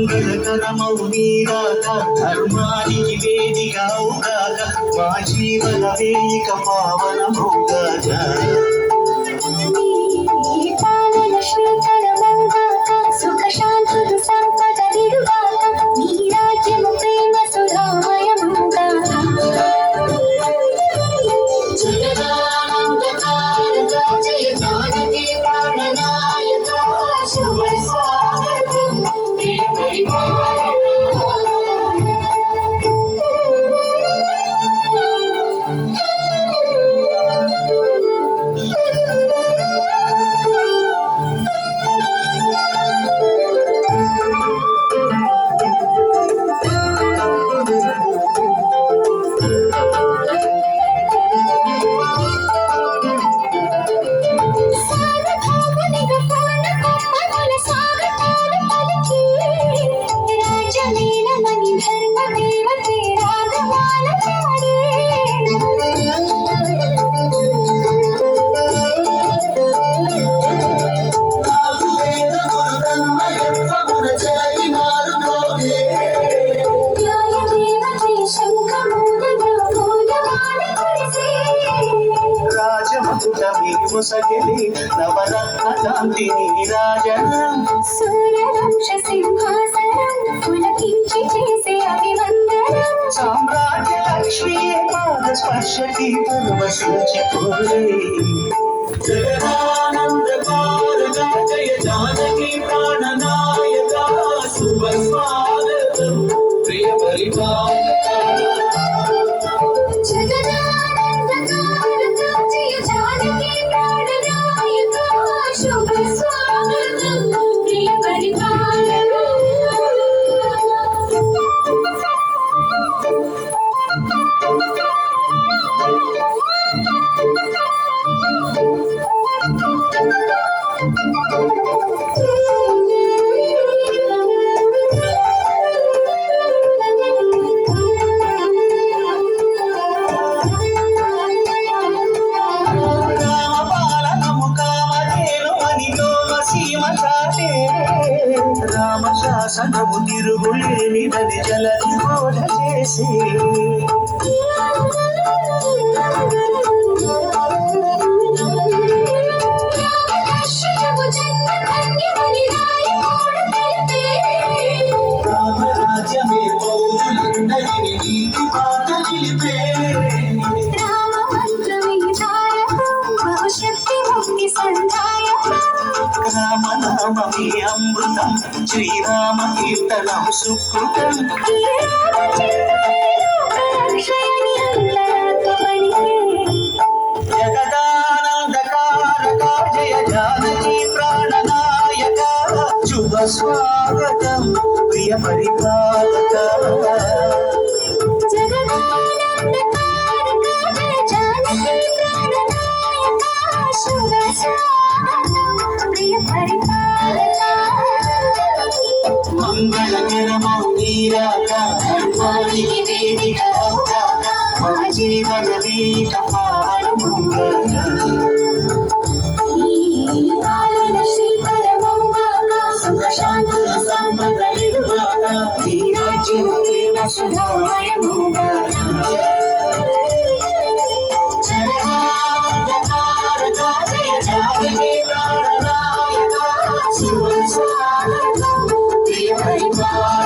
మంగళకరమౌ నీరాక ధర్మానికి వేదికవుగాక మా జీవన వేయిక పావనమౌగాక సుఖ శాంతులు సంపద విడుగాక నీ రాజ్యము ప్రేమ సుధామయముగాక జగదానందకారక జయ జానకి ప్రాణనాయక శుభ స్వాగతం ముసగిలి నవరత్న కాంతి నీరాజనం సూర్యవంశ సింహాసనం పులకించి చేసే అభివందనం సామ్రాజ్య లక్ష్మీ పాద స్పర్శకి పరవశించిపోలే జగదానందకారక జయ జానకి ప్రాణనాయక శుభ స్వాగతం ప్రియ పరిపాలక శుభ స్వాగతం ప్రియ పరిపాలన రామశాసనము తిరుగులేనిదని జలని బోధ చేసి రామరాజ్యమే పౌరులందరినీ నీతి బాట నిలిపే రామనామమే అమృతం శ్రీరామ కీర్తనం సుకృతం జగదానందకారక జయ జానకి ప్రాణనాయక శుభ స్వాగతం ప్రియ పరిపాలక మంగళకరమౌ నీరాక ధర్మానికి వేదికవుగాక మా జీవన వేదిక పావనమౌగాక సుఖ శాంతుల సంపద విడుగాక నీ రాజ్యము ప్రేమ సుధామయముగాక జగదానందకారక జయ జానకి ప్రాణనాయక శుభ స్వాగతం ప్రియ పరిపాలక